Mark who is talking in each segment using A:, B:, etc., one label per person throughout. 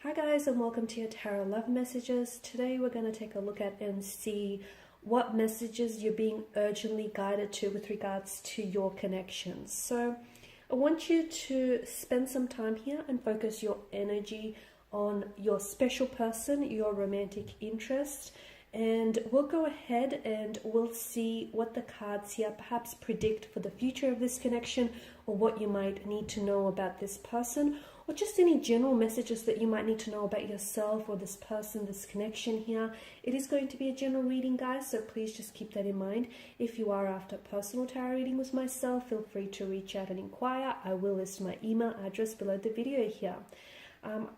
A: Hi guys, and welcome to your Tarot Love Messages. Today we're going to take a look at and see what messages you're being urgently guided to with regards to your connections. So I want you to spend some time here and focus your energy on your special person, your romantic interest, and we'll go ahead and we'll see what the cards here perhaps predict for the future of this connection, or what you might need to know about this person, or just any general messages that you might need to know about yourself or this person, this connection here. It is going to be a general reading, guys, so please just keep that in mind. If you are after a personal tarot reading with myself, feel free to reach out and inquire. I will list my email address below the video here.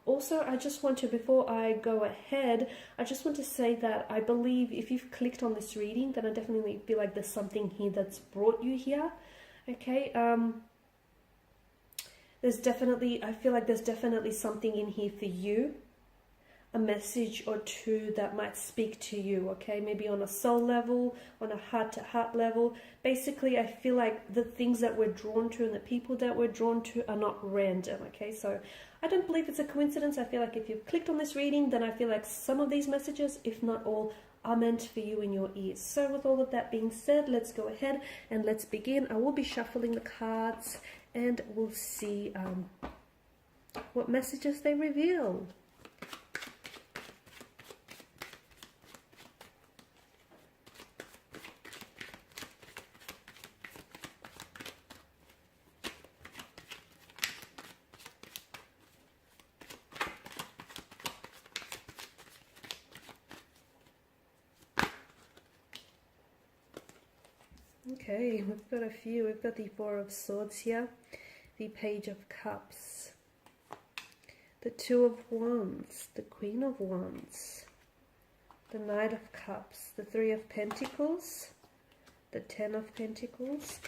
A: Also, I just want to, before I go ahead, I just want to say that I believe if you've clicked on this reading, then I definitely feel like there's something here that's brought you here. Okay, I feel like there's definitely something in here for you, a message or two that might speak to you, okay? Maybe on a soul level, on a heart-to-heart level. Basically, I feel like the things that we're drawn to and the people that we're drawn to are not random, okay? So I don't believe it's a coincidence. I feel like if you've clicked on this reading, then I feel like some of these messages, if not all, are meant for you in your ears. So with all of that being said, let's go ahead and let's begin. I will be shuffling the cards and we'll see what messages they reveal. Okay, we've got a few. We've got the Four of Swords here, the Page of Cups, the Two of Wands, the Queen of Wands, the Knight of Cups, the Three of Pentacles, the Ten of Pentacles,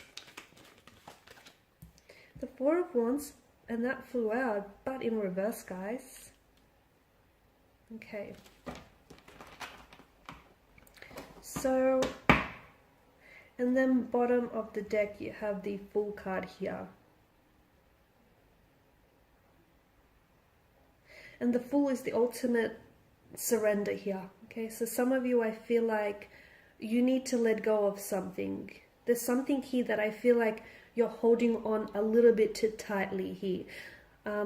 A: the Four of Wands, and that flew out, but in reverse, guys. Okay. So, and then bottom of the deck you have the Fool card here. And the Fool is the ultimate surrender here. Okay, so some of you, I feel like you need to let go of something. There's something here that I feel like you're holding on a little bit too tightly here.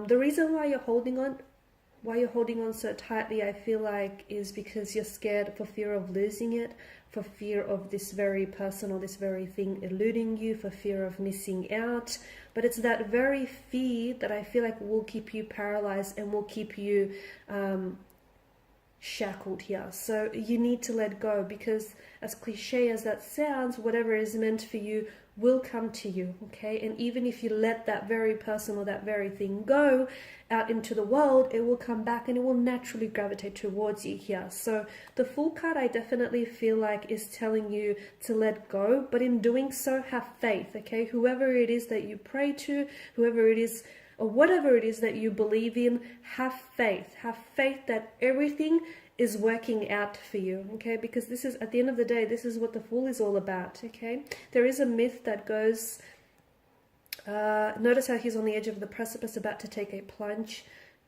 A: The reason why you're holding on so tightly, I feel like, is because you're scared for fear of losing it, for fear of this very person or this very thing eluding you, for fear of missing out. But it's that very fear that I feel like will keep you paralyzed and will keep you shackled here. So you need to let go, because as cliche as that sounds, whatever is meant for you will come to you, okay? And even if you let that very person or that very thing go out into the world, it will come back and it will naturally gravitate towards you here. So the Fool card, I definitely feel like, is telling you to let go, but in doing so, have faith, okay? Whoever it is that you pray to, whoever it is, or whatever it is that you believe in, have faith. Have faith that everything is working out for you, okay? Because this is, at the end of the day, this is what the Fool is all about, okay? There is a myth that goes, notice how he's on the edge of the precipice about to take a plunge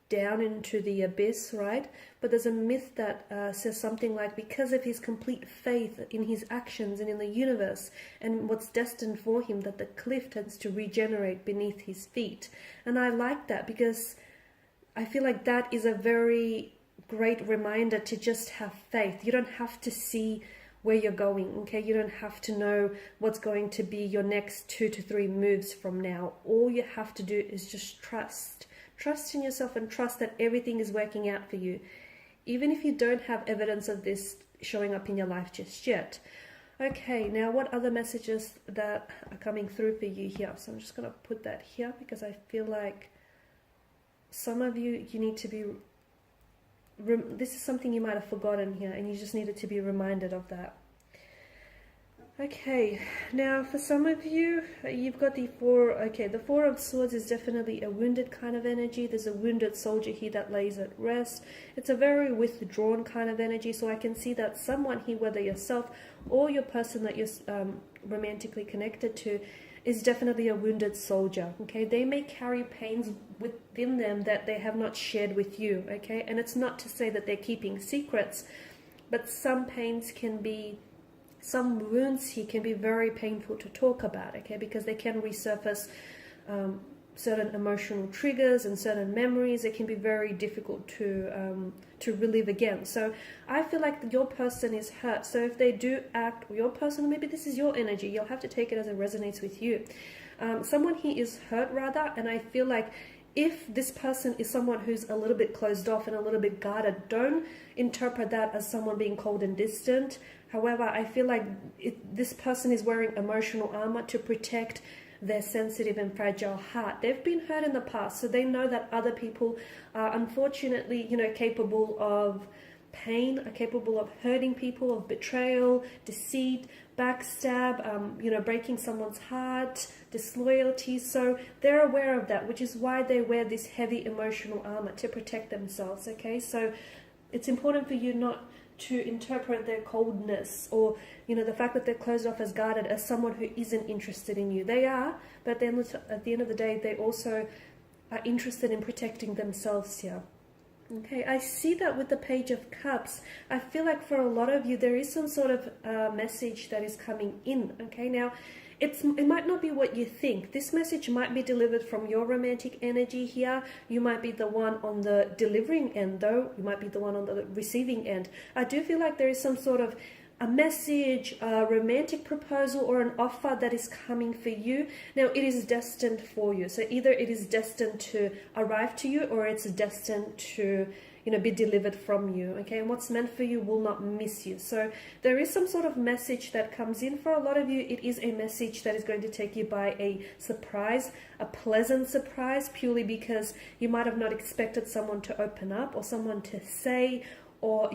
A: down into the abyss, right? But there's a myth that says something like, because of his complete faith in his actions and in the universe and what's destined for him, that the cliff tends to regenerate beneath his feet. And I like that, because I feel like that is a very great reminder to just have faith. You don't have to see where you're going, okay? You don't have to know what's going to be your next 2 to 3 moves from now. All you have to do is just trust. Trust in yourself and trust that everything is working out for you, even if you don't have evidence of this showing up in your life just yet. Okay, now what other messages that are coming through for you here? So I'm just going to put that here, because I feel like some of you need to be, this is something you might have forgotten here, and you just needed to be reminded of that. Okay, now for some of you, you've got the the Four of Swords is definitely a wounded kind of energy. There's a wounded soldier here that lays at rest. It's a very withdrawn kind of energy, so I can see that someone here, whether yourself or your person that you're romantically connected to, is definitely a wounded soldier, okay? They may carry pains within them that they have not shared with you, okay? And it's not to say that they're keeping secrets, but some pains can be, some wounds here can be very painful to talk about, okay? Because they can resurface certain emotional triggers and certain memories. It can be very difficult to relive again. So I feel like your person is hurt. So if they do act, your person, maybe this is your energy, you'll have to take it as it resonates with you. Someone here is hurt rather, and I feel like if this person is someone who's a little bit closed off and a little bit guarded, don't interpret that as someone being cold and distant. However, I feel like this person is wearing emotional armor to protect their sensitive and fragile heart. They've been hurt in the past, so they know that other people are unfortunately, capable of pain, are capable of hurting people, of betrayal, deceit, backstab, breaking someone's heart, disloyalty. So they're aware of that, which is why they wear this heavy emotional armor to protect themselves, okay? So it's important for you not to interpret their coldness or the fact that they're closed off as guarded as someone who isn't interested in you. They are, but then at the end of the day, they also are interested in protecting themselves here. Okay, I see that with the Page of Cups. I feel like for a lot of you, there is some sort of message that is coming in. Okay, now it might not be what you think. This message might be delivered from your romantic energy here. You might be the one on the delivering end, though. You might be the one on the receiving end. I do feel like there is some sort of a message, a romantic proposal, or an offer that is coming for you. Now, it is destined for you. So either it is destined to arrive to you, or it's destined to be delivered from you, okay? And what's meant for you will not miss you. So there is some sort of message that comes in. For a lot of you, it is a message that is going to take you by a surprise, a pleasant surprise, purely because you might have not expected someone to open up, or someone to say, or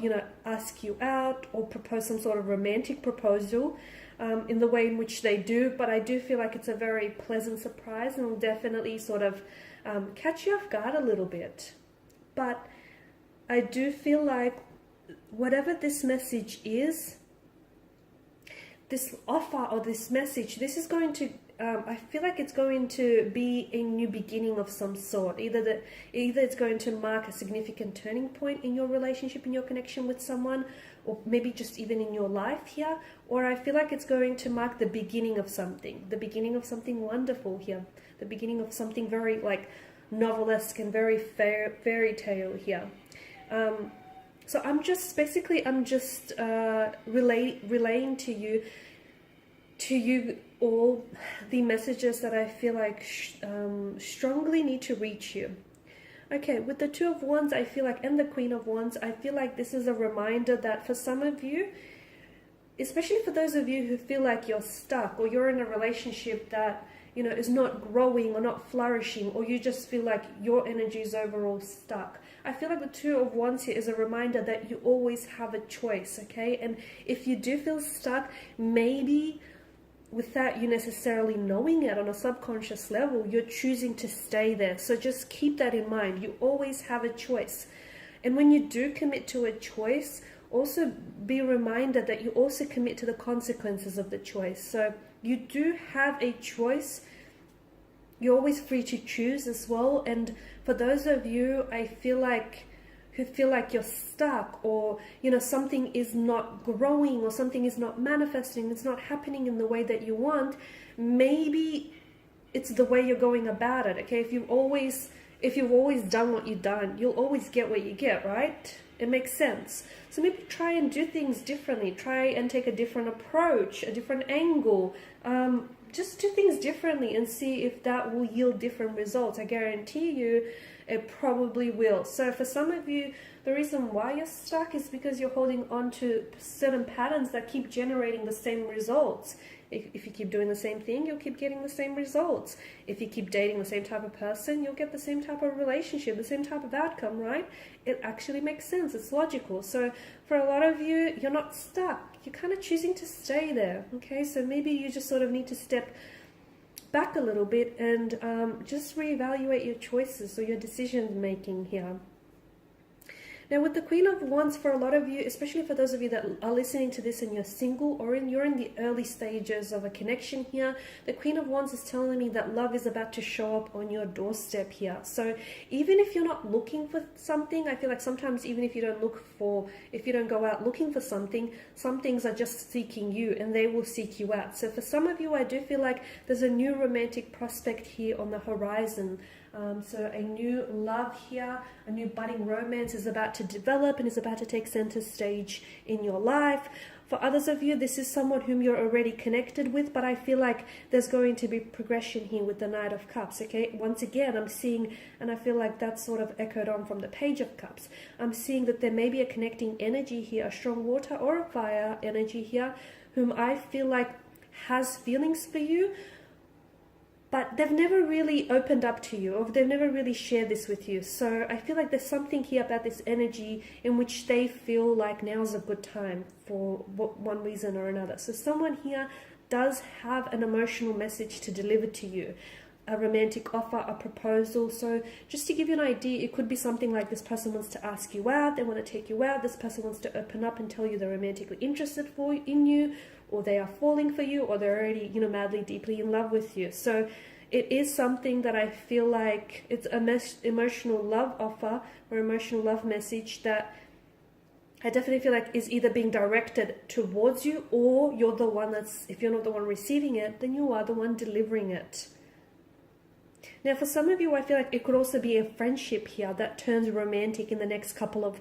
A: ask you out, or propose some sort of romantic proposal in the way in which they do. But I do feel like it's a very pleasant surprise, and will definitely sort of catch you off guard a little bit. But I do feel like whatever this message is, this offer or this message, this is going to, I feel like it's going to be a new beginning of some sort. Either it's going to mark a significant turning point in your relationship, in your connection with someone, or maybe just even in your life here, or I feel like it's going to mark the beginning of something wonderful here, the beginning of something very like novelesque and very fairy tale here. So I'm just relaying to you all the messages that I feel like strongly need to reach you. Okay, with the Two of Wands, I feel like, and the Queen of Wands, I feel like this is a reminder that for some of you, especially for those of you who feel like you're stuck, or you're in a relationship that is not growing or not flourishing, or you just feel like your energy is overall stuck. I feel like the Two of Wands here is a reminder that you always have a choice, okay? And if you do feel stuck, maybe without you necessarily knowing it on a subconscious level, you're choosing to stay there. So just keep that in mind. You always have a choice. And when you do commit to a choice, also be reminded that you also commit to the consequences of the choice. So you do have a choice. You're always free to choose as well. And for those of you, I feel like, who feel like you're stuck, or something is not growing, or something is not manifesting, it's not happening in the way that you want, maybe it's the way you're going about it, okay? If you've always done what you've done, you'll always get what you get, right? It makes sense. So maybe try and do things differently. Try and take a different approach, a different angle. Just do things differently and see if that will yield different results. I guarantee you it probably will. So for some of you, the reason why you're stuck is because you're holding on to certain patterns that keep generating the same results. If you keep doing the same thing, you'll keep getting the same results. If you keep dating the same type of person, you'll get the same type of relationship, the same type of outcome, right? It actually makes sense. It's logical. So for a lot of you, you're not stuck. You're kind of choosing to stay there, okay? So maybe you just sort of need to step back a little bit and just reevaluate your choices or your decision making here. Now with the Queen of Wands, for a lot of you, especially for those of you that are listening to this and you're single, or you're in the early stages of a connection here, the Queen of Wands is telling me that love is about to show up on your doorstep here. So even if you're not looking for something, I feel like sometimes even if you don't go out looking for something, some things are just seeking you and they will seek you out. So for some of you, I do feel like there's a new romantic prospect here on the horizon. So a new love here, a new budding romance is about to develop and is about to take center stage in your life. For others of you, this is someone whom you're already connected with, but I feel like there's going to be progression here with the Knight of Cups, okay? Once again, I'm seeing, and I feel like that's sort of echoed on from the Page of Cups, I'm seeing that there may be a connecting energy here, a strong water or a fire energy here, whom I feel like has feelings for you, but they've never really opened up to you, or they've never really shared this with you. So I feel like there's something here about this energy in which they feel like now's a good time for one reason or another. So someone here does have an emotional message to deliver to you, a romantic offer, a proposal. So just to give you an idea, it could be something like this person wants to ask you out, they want to take you out, this person wants to open up and tell you they're romantically interested in you, or they are falling for you, or they're already, madly, deeply in love with you. So it is something that I feel like it's an emotional love offer or emotional love message that I definitely feel like is either being directed towards you, or you're the one if you're not the one receiving it, then you are the one delivering it. Now, for some of you, I feel like it could also be a friendship here that turns romantic in the next couple of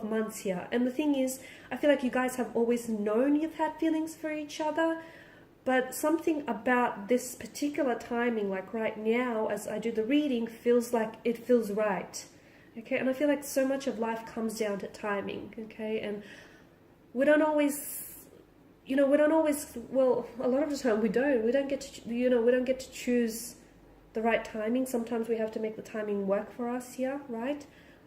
A: months here. And the thing is, I feel like you guys have always known you've had feelings for each other, but something about this particular timing, like right now, as I do the reading, feels like it feels right. Okay, and I feel like so much of life comes down to timing, okay? And we don't always, well, a lot of the time we don't get to choose the right timing. Sometimes we have to make the timing work for us here, right?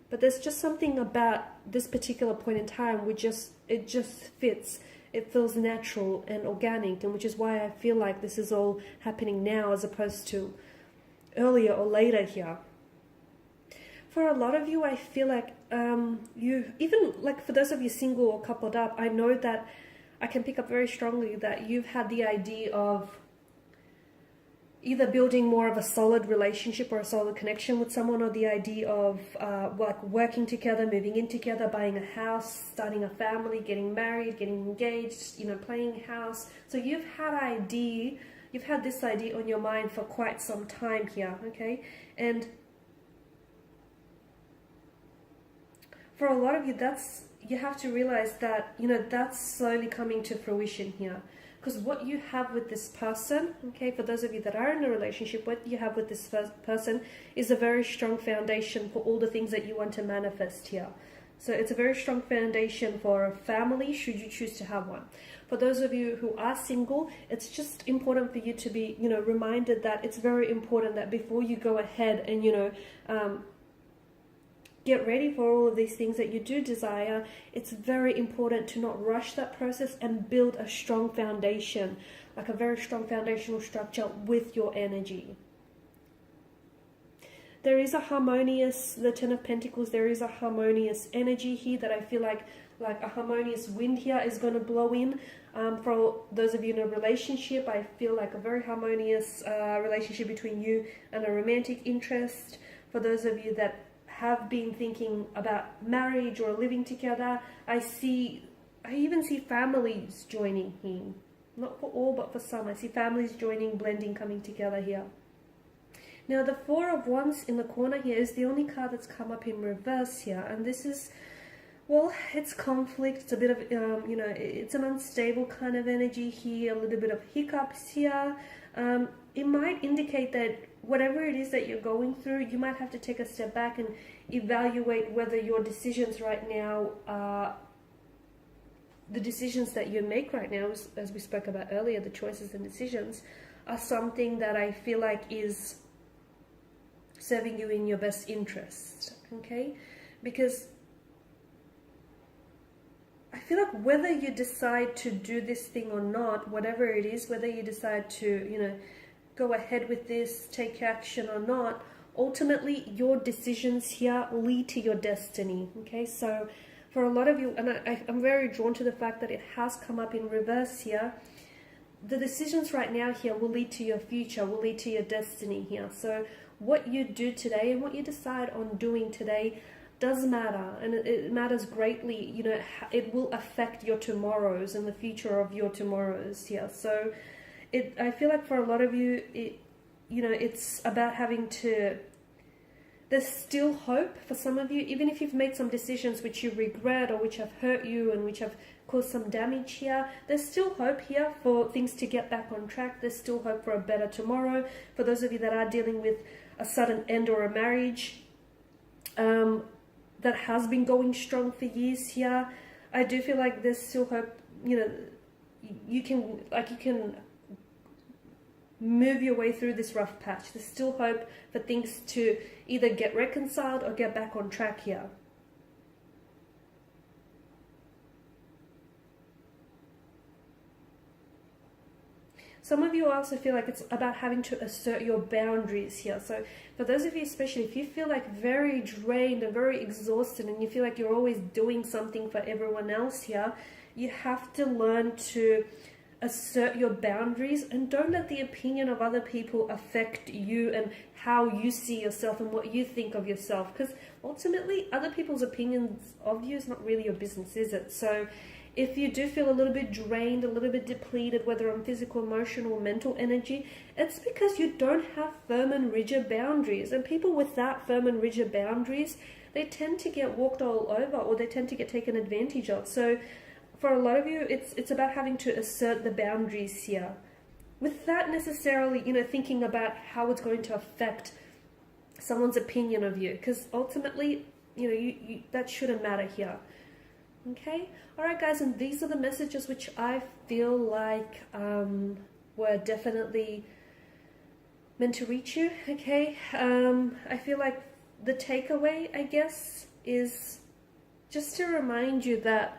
A: But there's just something about this particular point in time it just fits. It feels natural and organic, and which is why I feel like this is all happening now as opposed to earlier or later here. For a lot of you, I feel like for those of you single or coupled up, I know that I can pick up very strongly that you've had the idea of either building more of a solid relationship or a solid connection with someone, or the idea of working together, moving in together, buying a house, starting a family, getting married, getting engaged, playing house. So you've had this idea on your mind for quite some time here, okay? And for a lot of you, you have to realize that, that's slowly coming to fruition here. Because what you have with this person, okay, for those of you that are in a relationship, what you have with this person is a very strong foundation for all the things that you want to manifest here. So it's a very strong foundation for a family, should you choose to have one. For those of you who are single, it's just important for you to be, reminded that it's very important that before you go ahead and, get ready for all of these things that you do desire, it's very important to not rush that process and build a strong foundation, like a very strong foundational structure with your energy. There is the Ten of Pentacles, there is a harmonious energy here that I feel like a harmonious wind here is going to blow in. For those of you in a relationship, I feel like a very harmonious relationship between you and a romantic interest. For those of you that have been thinking about marriage or living together, I even see families joining here. Not for all, but for some. I see families joining, blending, coming together here. Now, the Four of Wands in the corner here is the only card that's come up in reverse here. And this is, well, it's conflict. It's a bit of, it's an unstable kind of energy here, a little bit of hiccups here. It might indicate that whatever it is that you're going through, you might have to take a step back and evaluate whether your decisions right now the decisions that you make right now, as we spoke about earlier, the choices and decisions, are something that I feel like is serving you in your best interest, okay? Because I feel like whether you decide to do this thing or not, whatever it is, whether you decide to, go ahead with this, take action or not, ultimately your decisions here lead to your destiny. Okay, so for a lot of you, and I'm very drawn to the fact that it has come up in reverse here, the decisions right now here will lead to your future, will lead to your destiny here. So what you do today and what you decide on doing today does matter, and it matters greatly. You know, it will affect your tomorrows and the future of your tomorrows here. So I feel like for a lot of you, it's about having to, there's still hope for some of you, even if you've made some decisions which you regret or which have hurt you and which have caused some damage here. There's still hope here for things to get back on track. There's still hope for a better tomorrow. For those of you that are dealing with a sudden end or a marriage that has been going strong for years here, I do feel like there's still hope. You know, you can move your way through this rough patch. There's still hope for things to either get reconciled or get back on track here. Some of you also feel like it's about having to assert your boundaries here. So for those of you, especially if you feel like very drained and very exhausted and you feel like you're always doing something for everyone else here, you have to learn to assert your boundaries and don't let the opinion of other people affect you and how you see yourself and what you think of yourself, because ultimately other people's opinions of you is not really your business, is it? So if you do feel a little bit drained, a little bit depleted, whether on physical, emotional, or mental energy, it's because you don't have firm and rigid boundaries. And people without firm and rigid boundaries, they tend to get walked all over, or they tend to get taken advantage of. So for a lot of you, it's about having to assert the boundaries here, without necessarily, thinking about how it's going to affect someone's opinion of you, because ultimately, you that shouldn't matter here. Okay, all right, guys, and these are the messages which I feel like were definitely meant to reach you. Okay, I feel like the takeaway, I guess, is just to remind you that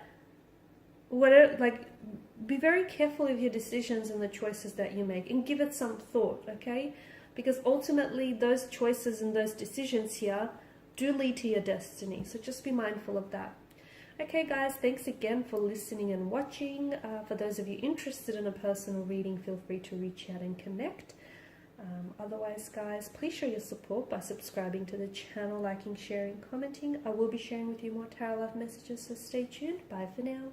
A: be very careful of your decisions and the choices that you make, and give it some thought, okay? Because ultimately those choices and those decisions here do lead to your destiny, so just be mindful of that. Okay, guys, thanks again for listening and watching. For those of you interested in a personal reading, feel free to reach out and connect. Otherwise, guys, please show your support by subscribing to the channel, liking, sharing, commenting. I will be sharing with you more tarot love messages, so stay tuned. Bye for now.